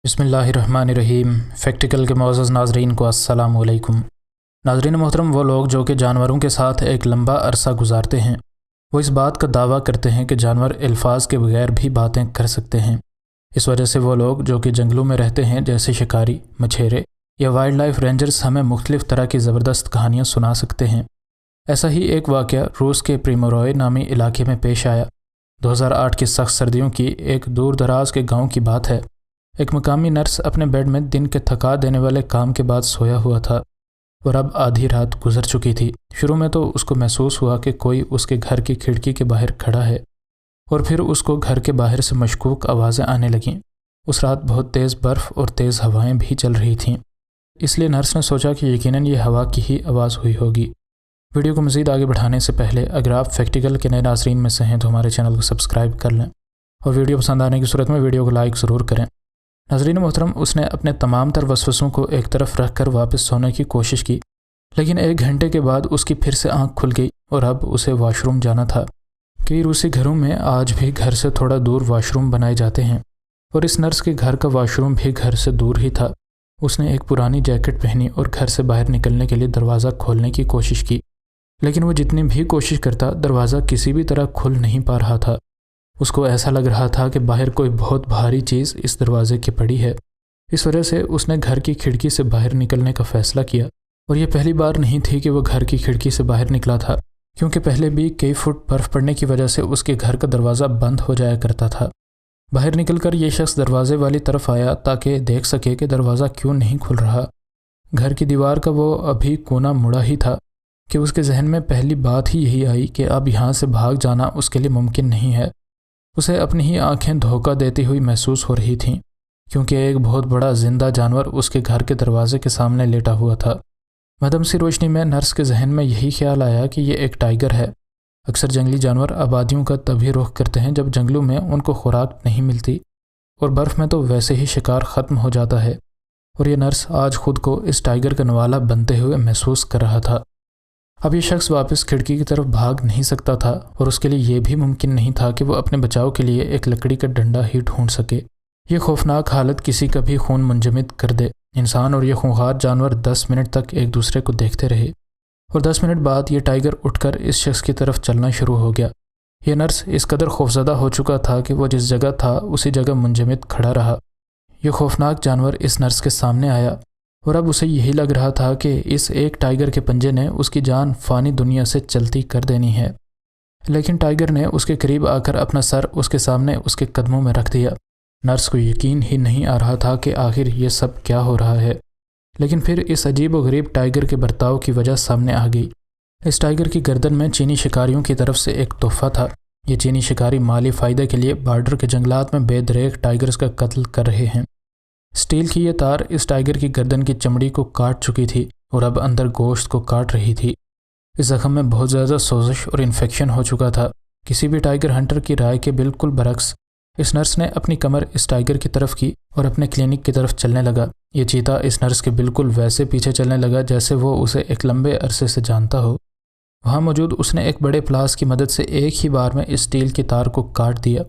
بسم اللہ الرحمن الرحیم۔ فیکٹیکل کے معزز ناظرین کو السلام علیکم۔ ناظرین محترم، وہ لوگ جو کہ جانوروں کے ساتھ ایک لمبا عرصہ گزارتے ہیں وہ اس بات کا دعویٰ کرتے ہیں کہ جانور الفاظ کے بغیر بھی باتیں کر سکتے ہیں۔ اس وجہ سے وہ لوگ جو کہ جنگلوں میں رہتے ہیں جیسے شکاری، مچھیرے یا وائلڈ لائف رینجرز ہمیں مختلف طرح کی زبردست کہانیاں سنا سکتے ہیں۔ ایسا ہی ایک واقعہ روس کے پریموروئے نامی علاقے میں پیش آیا۔ 2008 کی سخت سردیوں کی ایک دور دراز کے گاؤں کی بات ہے۔ ایک مقامی نرس اپنے بیڈ میں دن کے تھکا دینے والے کام کے بعد سویا ہوا تھا اور اب آدھی رات گزر چکی تھی۔ شروع میں تو اس کو محسوس ہوا کہ کوئی اس کے گھر کی کھڑکی کے باہر کھڑا ہے، اور پھر اس کو گھر کے باہر سے مشکوک آوازیں آنے لگیں۔ اس رات بہت تیز برف اور تیز ہوائیں بھی چل رہی تھیں، اس لیے نرس نے سوچا کہ یقیناً یہ ہوا کی ہی آواز ہوئی ہوگی۔ ویڈیو کو مزید آگے بڑھانے سے پہلے اگر آپ فیکٹیکل کے نئے ناظرین میں سے ہیں تو ہمارے چینل کو سبسکرائب کر لیں، اور ویڈیو پسند آنے کی صورت میں ویڈیو کو لائک ضرور کریں۔ ناظرین محترم، اس نے اپنے تمام تر وسوسوں کو ایک طرف رکھ کر واپس سونے کی کوشش کی، لیکن 1 گھنٹے کے بعد اس کی پھر سے آنکھ کھل گئی اور اب اسے واش روم جانا تھا۔ کئی روسی گھروں میں آج بھی گھر سے تھوڑا دور واش روم بنائے جاتے ہیں، اور اس نرس کے گھر کا واش روم بھی گھر سے دور ہی تھا۔ اس نے ایک پرانی جیکٹ پہنی اور گھر سے باہر نکلنے کے لیے دروازہ کھولنے کی کوشش کی، لیکن وہ جتنی بھی کوشش کرتا دروازہ کسی بھی طرح کھل نہیں پا رہا تھا۔ اس کو ایسا لگ رہا تھا کہ باہر کوئی بہت بھاری چیز اس دروازے کی پڑی ہے۔ اس وجہ سے اس نے گھر کی کھڑکی سے باہر نکلنے کا فیصلہ کیا، اور یہ پہلی بار نہیں تھی کہ وہ گھر کی کھڑکی سے باہر نکلا تھا، کیونکہ پہلے بھی کئی فٹ برف پڑنے کی وجہ سے اس کے گھر کا دروازہ بند ہو جایا کرتا تھا۔ باہر نکل کر یہ شخص دروازے والی طرف آیا تاکہ دیکھ سکے کہ دروازہ کیوں نہیں کھل رہا۔ گھر کی دیوار کا وہ ابھی کونا مڑا ہی تھا کہ اس کے ذہن میں پہلی بات ہی یہی آئی کہ اب یہاں سے بھاگ جانا اس کے لیے ممکن نہیں ہے۔ اسے اپنی ہی آنکھیں دھوکہ دیتی ہوئی محسوس ہو رہی تھیں، کیونکہ ایک بہت بڑا زندہ جانور اس کے گھر کے دروازے کے سامنے لیٹا ہوا تھا۔ مدھم سی روشنی میں نرس کے ذہن میں یہی خیال آیا کہ یہ ایک ٹائیگر ہے۔ اکثر جنگلی جانور آبادیوں کا تبھی رخ کرتے ہیں جب جنگلوں میں ان کو خوراک نہیں ملتی، اور برف میں تو ویسے ہی شکار ختم ہو جاتا ہے، اور یہ نرس آج خود کو اس ٹائیگر کا نوالا بنتے ہوئے محسوس کر رہا تھا۔ اب یہ شخص واپس کھڑکی کی طرف بھاگ نہیں سکتا تھا، اور اس کے لیے یہ بھی ممکن نہیں تھا کہ وہ اپنے بچاؤ کے لیے ایک لکڑی کا ڈنڈا ہی ڈھونڈ سکے۔ یہ خوفناک حالت کسی کا بھی خون منجمد کر دے۔ انسان اور یہ خونخوار جانور 10 منٹ تک ایک دوسرے کو دیکھتے رہے، اور 10 منٹ بعد یہ ٹائیگر اٹھ کر اس شخص کی طرف چلنا شروع ہو گیا۔ یہ نرس اس قدر خوفزدہ ہو چکا تھا کہ وہ جس جگہ تھا اسی جگہ منجمد کھڑا رہا۔ یہ خوفناک جانور اس نرس کے سامنے آیا، اور اب اسے یہی لگ رہا تھا کہ اس ایک ٹائیگر کے پنجے نے اس کی جان فانی دنیا سے چلتی کر دینی ہے۔ لیکن ٹائیگر نے اس کے قریب آ کر اپنا سر اس کے سامنے اس کے قدموں میں رکھ دیا۔ نرس کو یقین ہی نہیں آ رہا تھا کہ آخر یہ سب کیا ہو رہا ہے، لیکن پھر اس عجیب و غریب ٹائیگر کے برتاؤ کی وجہ سامنے آ گئی۔ اس ٹائیگر کی گردن میں چینی شکاریوں کی طرف سے ایک تحفہ تھا۔ یہ چینی شکاری مالی فائدے کے لیے بارڈر کے جنگلات میں بے دریغ ٹائیگرز کا قتل کر رہے ہیں۔ سٹیل کی یہ تار اس ٹائیگر کی گردن کی چمڑی کو کاٹ چکی تھی، اور اب اندر گوشت کو کاٹ رہی تھی۔ اس زخم میں بہت زیادہ سوزش اور انفیکشن ہو چکا تھا۔ کسی بھی ٹائیگر ہنٹر کی رائے کے بالکل برعکس اس نرس نے اپنی کمر اس ٹائیگر کی طرف کی اور اپنے کلینک کی طرف چلنے لگا۔ یہ چیتا اس نرس کے بالکل ویسے پیچھے چلنے لگا جیسے وہ اسے ایک لمبے عرصے سے جانتا ہو۔ وہاں موجود اس نے ایک بڑے پلاس کی مدد سے ایک ہی بار میں اس سٹیل کی تار کو کاٹ دیا۔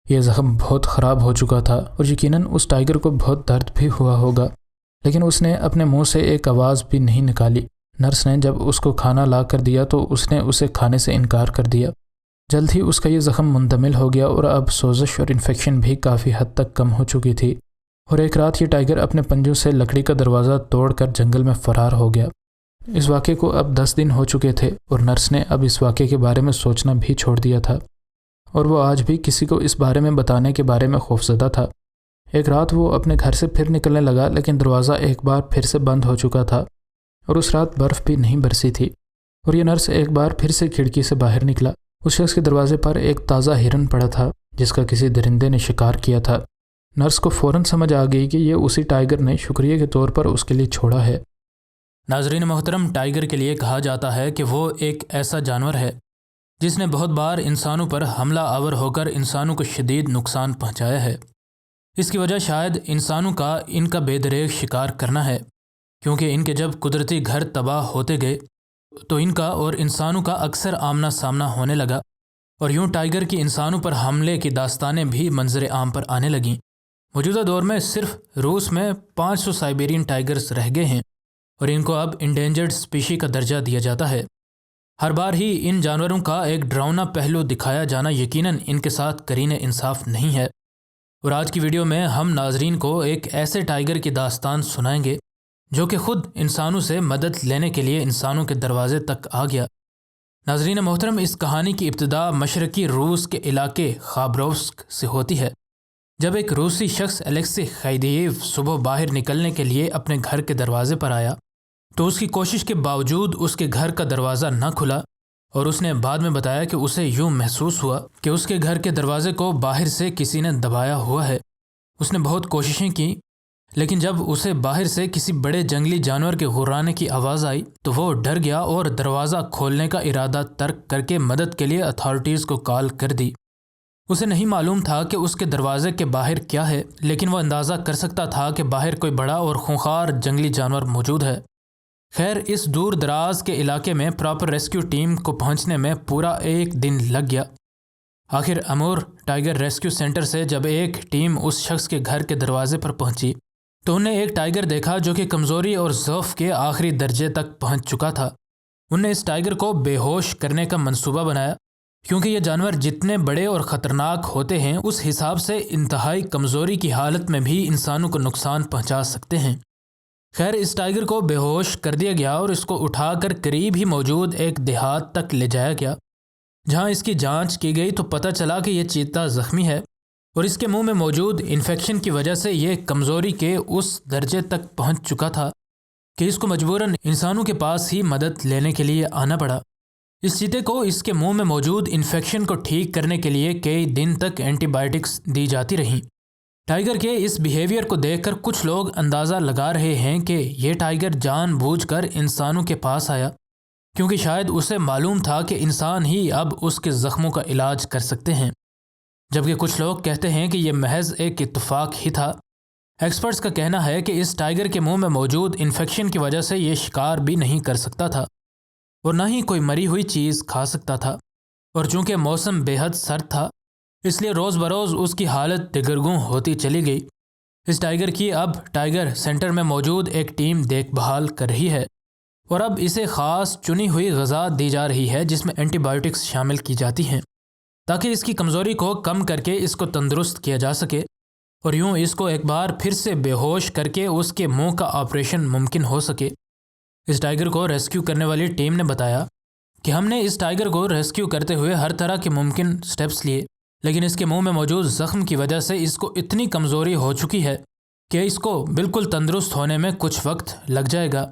یہ زخم بہت خراب ہو چکا تھا، اور یقیناً اس ٹائیگر کو بہت درد بھی ہوا ہوگا، لیکن اس نے اپنے منہ سے ایک آواز بھی نہیں نکالی۔ نرس نے جب اس کو کھانا لا کر دیا تو اس نے اسے کھانے سے انکار کر دیا۔ جلد ہی اس کا یہ زخم منتمل ہو گیا، اور اب سوزش اور انفیکشن بھی کافی حد تک کم ہو چکی تھی، اور ایک رات یہ ٹائیگر اپنے پنجوں سے لکڑی کا دروازہ توڑ کر جنگل میں فرار ہو گیا۔ اس واقعے کو اب 10 دن ہو چکے تھے، اور نرس نے اب اس واقعے کے بارے میں سوچنا بھی چھوڑ دیا تھا، اور وہ آج بھی کسی کو اس بارے میں بتانے کے بارے میں خوفزدہ تھا۔ ایک رات وہ اپنے گھر سے پھر نکلنے لگا، لیکن دروازہ ایک بار پھر سے بند ہو چکا تھا، اور اس رات برف بھی نہیں برسی تھی، اور یہ نرس ایک بار پھر سے کھڑکی سے باہر نکلا۔ اس شخص کے دروازے پر ایک تازہ ہرن پڑا تھا جس کا کسی درندے نے شکار کیا تھا۔ نرس کو فوراً سمجھ آ گئی کہ یہ اسی ٹائیگر نے شکریہ کے طور پر اس کے لیے چھوڑا ہے۔ ناظرین محترم، ٹائیگر کے لیے کہا جاتا ہے کہ وہ ایک ایسا جانور ہے جس نے بہت بار انسانوں پر حملہ آور ہو کر انسانوں کو شدید نقصان پہنچایا ہے۔ اس کی وجہ شاید انسانوں کا ان کا بے دریغ شکار کرنا ہے، کیونکہ ان کے جب قدرتی گھر تباہ ہوتے گئے تو ان کا اور انسانوں کا اکثر آمنا سامنا ہونے لگا، اور یوں ٹائیگر کی انسانوں پر حملے کی داستانیں بھی منظر عام پر آنے لگیں۔ موجودہ دور میں صرف روس میں 500 سائبیرین ٹائیگرز رہ گئے ہیں اور ان کو اب انڈینجرڈ اسپیشی کا درجہ دیا جاتا ہے۔ ہر بار ہی ان جانوروں کا ایک ڈراؤنا پہلو دکھایا جانا یقیناً ان کے ساتھ قرین انصاف نہیں ہے، اور آج کی ویڈیو میں ہم ناظرین کو ایک ایسے ٹائیگر کی داستان سنائیں گے جو کہ خود انسانوں سے مدد لینے کے لیے انسانوں کے دروازے تک آ گیا۔ ناظرین محترم، اس کہانی کی ابتدا مشرقی روس کے علاقے خابروفسک سے ہوتی ہے، جب ایک روسی شخص الیکسی خیدییو صبح باہر نکلنے کے لیے اپنے گھر کے دروازے پر آیا تو اس کی کوشش کے باوجود اس کے گھر کا دروازہ نہ کھلا، اور اس نے بعد میں بتایا کہ اسے یوں محسوس ہوا کہ اس کے گھر کے دروازے کو باہر سے کسی نے دبایا ہوا ہے۔ اس نے بہت کوششیں کی، لیکن جب اسے باہر سے کسی بڑے جنگلی جانور کے غرانے کی آواز آئی تو وہ ڈر گیا اور دروازہ کھولنے کا ارادہ ترک کر کے مدد کے لیے اتھارٹیز کو کال کر دی۔ اسے نہیں معلوم تھا کہ اس کے دروازے کے باہر کیا ہے، لیکن وہ اندازہ کر سکتا تھا کہ باہر کوئی بڑا اور خونخوار جنگلی جانور موجود ہے۔ خیر، اس دور دراز کے علاقے میں پراپر ریسکیو ٹیم کو پہنچنے میں پورا ایک دن لگ گیا۔ آخر امور ٹائیگر ریسکیو سینٹر سے جب ایک ٹیم اس شخص کے گھر کے دروازے پر پہنچی تو انہیں ایک ٹائیگر دیکھا جو کہ کمزوری اور ضعف کے آخری درجے تک پہنچ چکا تھا۔ انہوں نے اس ٹائیگر کو بے ہوش کرنے کا منصوبہ بنایا، کیونکہ یہ جانور جتنے بڑے اور خطرناک ہوتے ہیں اس حساب سے انتہائی کمزوری کی حالت میں بھی انسانوں کو نقصان پہنچا سکتے ہیں۔ خیر، اس ٹائیگر کو بے ہوش کر دیا گیا اور اس کو اٹھا کر قریب ہی موجود ایک دیہات تک لے جایا گیا، جہاں اس کی جانچ کی گئی تو پتہ چلا کہ یہ چیتا زخمی ہے اور اس کے منہ میں موجود انفیکشن کی وجہ سے یہ کمزوری کے اس درجے تک پہنچ چکا تھا کہ اس کو مجبوراً انسانوں کے پاس ہی مدد لینے کے لیے آنا پڑا۔ اس چیتے کو اس کے منہ میں موجود انفیکشن کو ٹھیک کرنے کے لیے کئی دن تک اینٹی بائیوٹکس دی جاتی رہیں۔ ٹائیگر کے اس بیہیویئر کو دیکھ کر کچھ لوگ اندازہ لگا رہے ہیں کہ یہ ٹائیگر جان بوجھ کر انسانوں کے پاس آیا، کیونکہ شاید اسے معلوم تھا کہ انسان ہی اب اس کے زخموں کا علاج کر سکتے ہیں، جبکہ کچھ لوگ کہتے ہیں کہ یہ محض ایک اتفاق ہی تھا۔ ایکسپرٹس کا کہنا ہے کہ اس ٹائیگر کے منہ میں موجود انفیکشن کی وجہ سے یہ شکار بھی نہیں کر سکتا تھا اور نہ ہی کوئی مری ہوئی چیز کھا سکتا تھا، اور چونکہ موسم بے حد سرد تھا اس لیے روز بروز اس کی حالت دگرگوں ہوتی چلی گئی۔ اس ٹائیگر کی اب ٹائیگر سینٹر میں موجود ایک ٹیم دیکھ بھال کر رہی ہے، اور اب اسے خاص چنی ہوئی غذا دی جا رہی ہے جس میں اینٹی بائیوٹکس شامل کی جاتی ہیں، تاکہ اس کی کمزوری کو کم کر کے اس کو تندرست کیا جا سکے، اور یوں اس کو ایک بار پھر سے بے ہوش کر کے اس کے منہ کا آپریشن ممکن ہو سکے۔ اس ٹائیگر کو ریسکیو کرنے والی ٹیم نے بتایا کہ ہم نے اس ٹائیگر کو ریسکیو کرتے ہوئے ہر طرح کے ممکن سٹیپس لیے، لیکن اس کے منہ میں موجود زخم کی وجہ سے اس کو اتنی کمزوری ہو چکی ہے کہ اس کو بالکل تندرست ہونے میں کچھ وقت لگ جائے گا۔